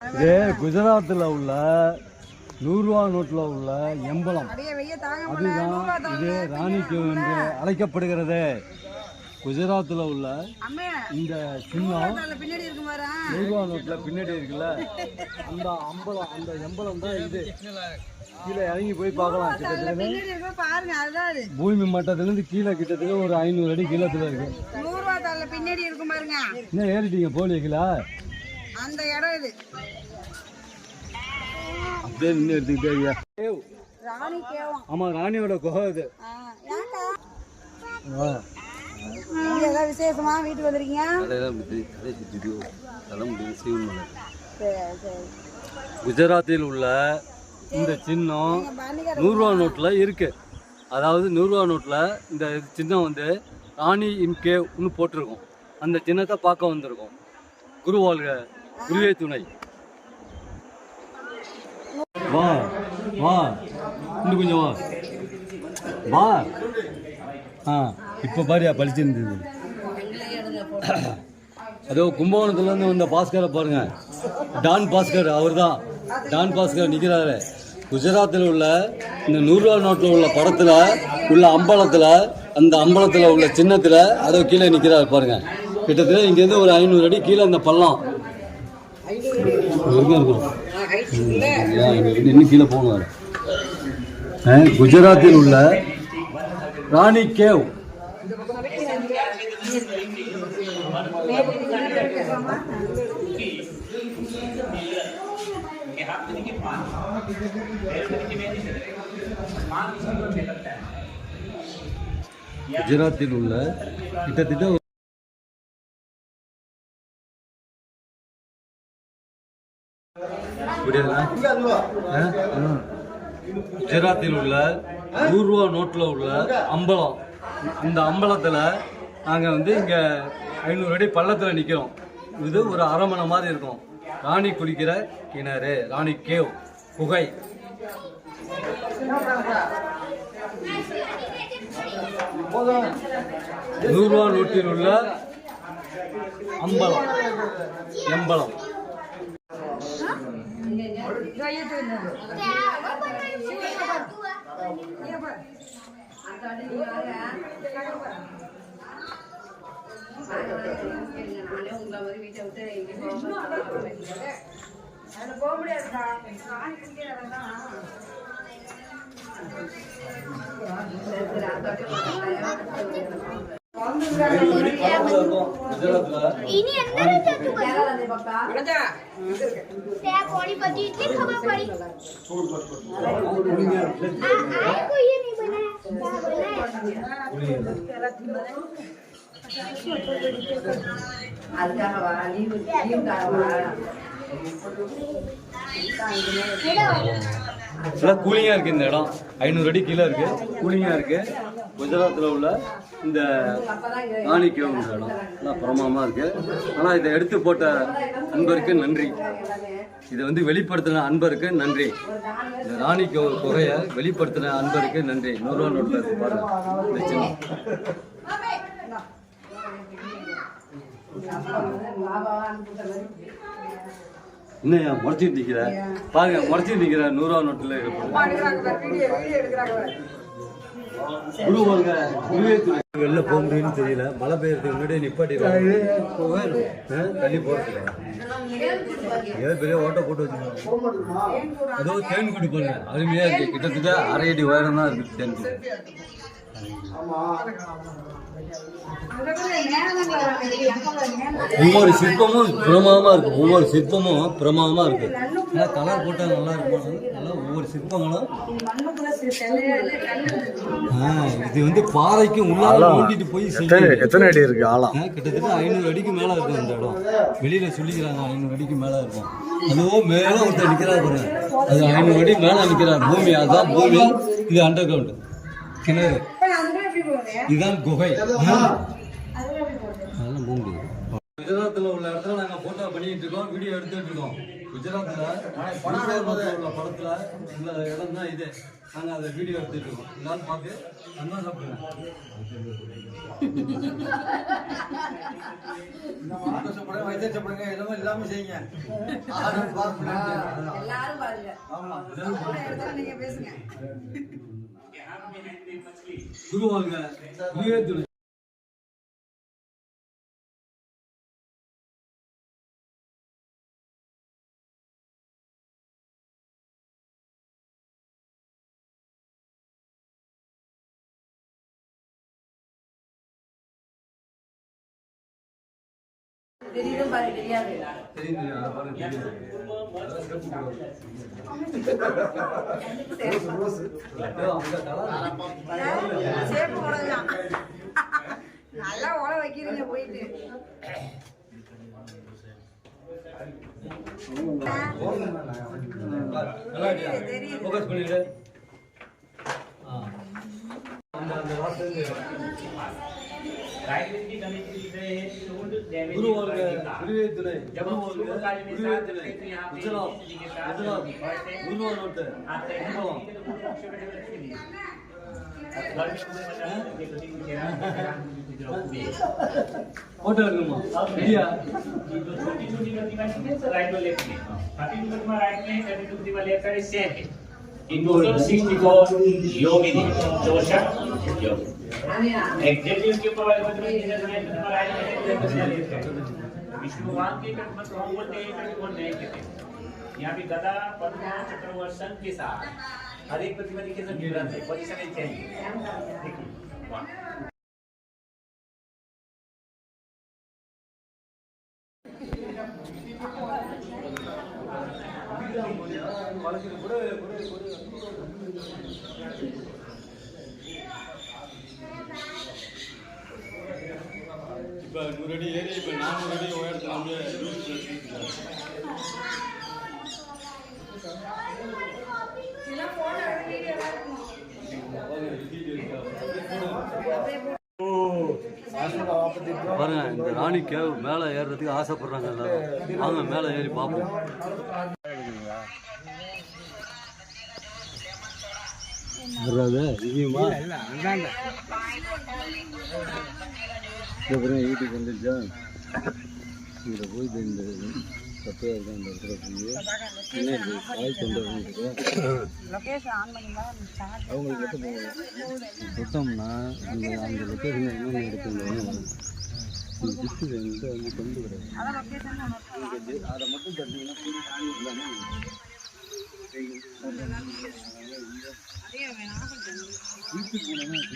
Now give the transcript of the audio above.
இது குஜராத்தில் உள்ள 100 ரூபா நோட்டில் உள்ள எம்பளம். அதுதான் இது ராணிக்கு என்று அழைக்கப்படுகிறது. குஜராத்தில் உள்ள இந்த சின்னம் 100 ரூபா நோட்டில் பின்னாடி இருக்குல்ல, அந்த அம்பலம், அந்த எம்பளம் தான் இது. கீழே இறங்கி போய் பார்க்கலாம். கிட்டத்தட்ட பூமி மட்டத்திலிருந்து கீழே கிட்டத்தட்ட ஒரு 500 அடி கீழத்துல இருக்கு. இன்னும் ஏறிட்டீங்க போலிங்களா? அந்த இடம் இது அப்படியே நின்று எடுத்துக்கிட்டே ஐயா. ராணி கேவம். ஆமா, ராணியோட குகை இது. விசேஷமா வீட்டுக்கு வந்திருக்கீங்க? குஜராத்தில் உள்ள இந்த சின்னம் 100 ரூபா நோட்டில் இருக்கு. அதாவது 100 ரூபா நோட்டில் இந்த சின்னம் வந்து ராணி இன் கேவ்னு போட்டிருக்கோம். அந்த சின்னத்தை பார்க்க வந்திருக்கோம். குரு வாழ்க, குருவே துணை. வா வா, இன்னும் கொஞ்சம் வா வா. இப்போ பாரியா பழிச்சிருந்தது. அதோ கும்பகோணத்துலேருந்து வந்த பாஸ்கரை பாருங்க. டான் பாஸ்கர், அவர் தான் டான் பாஸ்கர் நிற்கிறாரு. குஜராத்தில் உள்ள இந்த 100 ரூபா நோட்டில் உள்ள படத்தில் உள்ள அம்பலத்தில், அந்த அம்பலத்தில் உள்ள சின்னத்தில் அதோ கீழே நிற்கிறாரு பாருங்க. கிட்டத்தட்ட இங்கேருந்து ஒரு 500 அடி கீழே அந்த பள்ளம் இருக்கும். இன்னும் கீழே போகணும். குஜராத்தில் உள்ள ராணி கேவ். குஜராத்தில் உள்ள கிட்டத்தட்ட குஜராத்தில் உள்ள 100 ரூபா நோட்டில் உள்ள அம்பலம். இந்த அம்பலத்தில் நாங்கள் வந்து இங்கே 500 அடி பள்ளத்தில் நிற்கிறோம். இது ஒரு அரமனை மாதிரி இருக்கும். ராணி குளிக்கிற கிணறு, ராணி கேவ் குகை. ரூபா நோட்டில் உள்ள அம்பலம், எம்பலம். ini અંદર જ હતું બધું. ત્યાં કોની બધી એટલી ખબર પડી. આ કોઈએ નહીં બનાયા. கூலிங்கா இருக்கு இந்த இடம். 500 அடி கீழே இருக்கு, கூலிங்கா இருக்கு. குஜராத்தில் உள்ள இந்த ராணி கேவ் இடம் நல்லா பிரமாமா இருக்கு. ஆனால் இதை எடுத்து போட்ட அன்பருக்கு நன்றி. இதை வந்து வெளிப்படுத்தின அன்பருக்கு நன்றி. இந்த ராணி கேவ் குகையை வெளிப்படுத்தின அன்பருக்கு நன்றி. 100 ரூபா நோட்டில் இருக்கு பாருங்க. இன்னும் முறைச்சிட்டு நிற்கிற பாருங்க, முறைச்சிட்டு நிற்கிற 100 ரூபா நோட்டில் குரு வாங்க, குருவே துணை. வெளில போக முடியும்னு தெரியல. மழை பெய்யறதுக்கு முன்னாடியே நிப்பாட்டிடுவாங்க. தள்ளி போறதுக்கு ஏதோ பெரிய ஓட்டை போட்டு வச்சுருக்காங்க. அதோ தேன் குடி பாருங்க, அருமையா இருக்கு. கிட்டத்தட்ட 1/2 அடி உயரம் தான் இருக்கு தேன் குடி. ஒவ்வொரு சிற்பமும் பிரமாதமா இருக்கு. ஒவ்வொரு சிற்பமும் பிரமாதமா இருக்கு. கலர் போட்டா நல்லா இருக்கும். ஒவ்வொரு சிற்பங்களும் இது வந்து பாறைக்கு உள்ளால ஓட்டிட்டு போய் எத்தனை அடி இருக்கு ஆழம்? கிட்டத்தட்ட 500 அடிக்கு மேல இருக்கும் இந்த இடம். வெளியில சொல்லிக்கிறாங்க 500 அடிக்கு மேல இருக்கும். அதுவும் மேல ஒருத்தர் நிக்கிறாரு பாருங்க. அது 500 அடி மேல நிக்கிறார். பூமி அதுதான் பூமி. இது அண்டர் கிரவுண்ட் கிணறு. இதுதான் குகை. அதெல்லாம் பூமி. குஜராத்தில் உள்ள இடத்துல நாங்கள் போட்டோ பண்ணி பண்ணிட்டு இருக்கோம், வீடியோ எடுத்துட்டு இருக்கோம். குஜராத்தில் உள்ள படத்தில் உள்ள இடம் தான் இது. நாங்கள் அதை வீடியோ எடுத்துட்டு இருக்கோம். எல்லாரும் பார்த்து நல்லா சாப்பிடுங்க. வைத்தியம் சாப்பிடுங்க, எதுவும் இல்லாமல் செய்யுங்க. எல்லாரும் பாருங்க. நீங்க பேசுங்க. குருவாங்க குருவே தெரியுதும் பாரு, தெரியாது. சேப்பு போடலாம். நல்லா ஓட வைக்கிறீங்க போயிட்டு. தெரியுது. ஃபோக்கஸ் பண்ணிடு. அந்த வார்த்தை गुरु और गुरुवे तुले जब गुरुवे तुले गुजरात गुरु और नोट फोटो लगूंगा बढ़िया छोटी-छोटी प्रतिमा से राइट और लेफ्ट में 32 प्रतिमा राइट में 32 प्रतिमा लेफ्ट साइड सेम है in total 64 yogini dosha योग एग्जैक्टली उसके ऊपर वाले प्रतिमा जिधर में प्रतिमा राइट में है विष्णु भगवान के प्रतिमा तो हम बोलते हैं नहीं कहते यहाँ पे गदा पद्म चक्र और शंख के साथ हर एक प्रतिमा देखिए सब जुड़ा है पोजीशन एक चाहिए देखिए இப்போ 100 அடி ஏறி இப்போ 400 அடி உயரத்தில் வந்து பாருங்க, இந்த ராணி கேவ் மேலே ஏறுறதுக்கு ஆசைப்படுறாங்க எல்லாரும். வாங்க மேலே ஏறி பார்ப்போம். வராது இதுமா வீட்டுக்கு வந்துச்சா இதில் போய் இந்த தப்பையாக இருக்கும் அந்த இடத்துல போய் என்ன காய் கொண்டு அவங்களுக்கு மட்டும் தொட்டோம்னா அந்த அந்த லொக்கேஷன் என்னென்ன இடத்துல வரும் இந்த டிஸ்ட்ரிக்ட் எங்கிட்ட வந்து கொண்டு கிடையாது. அதை மட்டும் தட்டிங்கன்னா வீட்டுக்கு போனோம்னா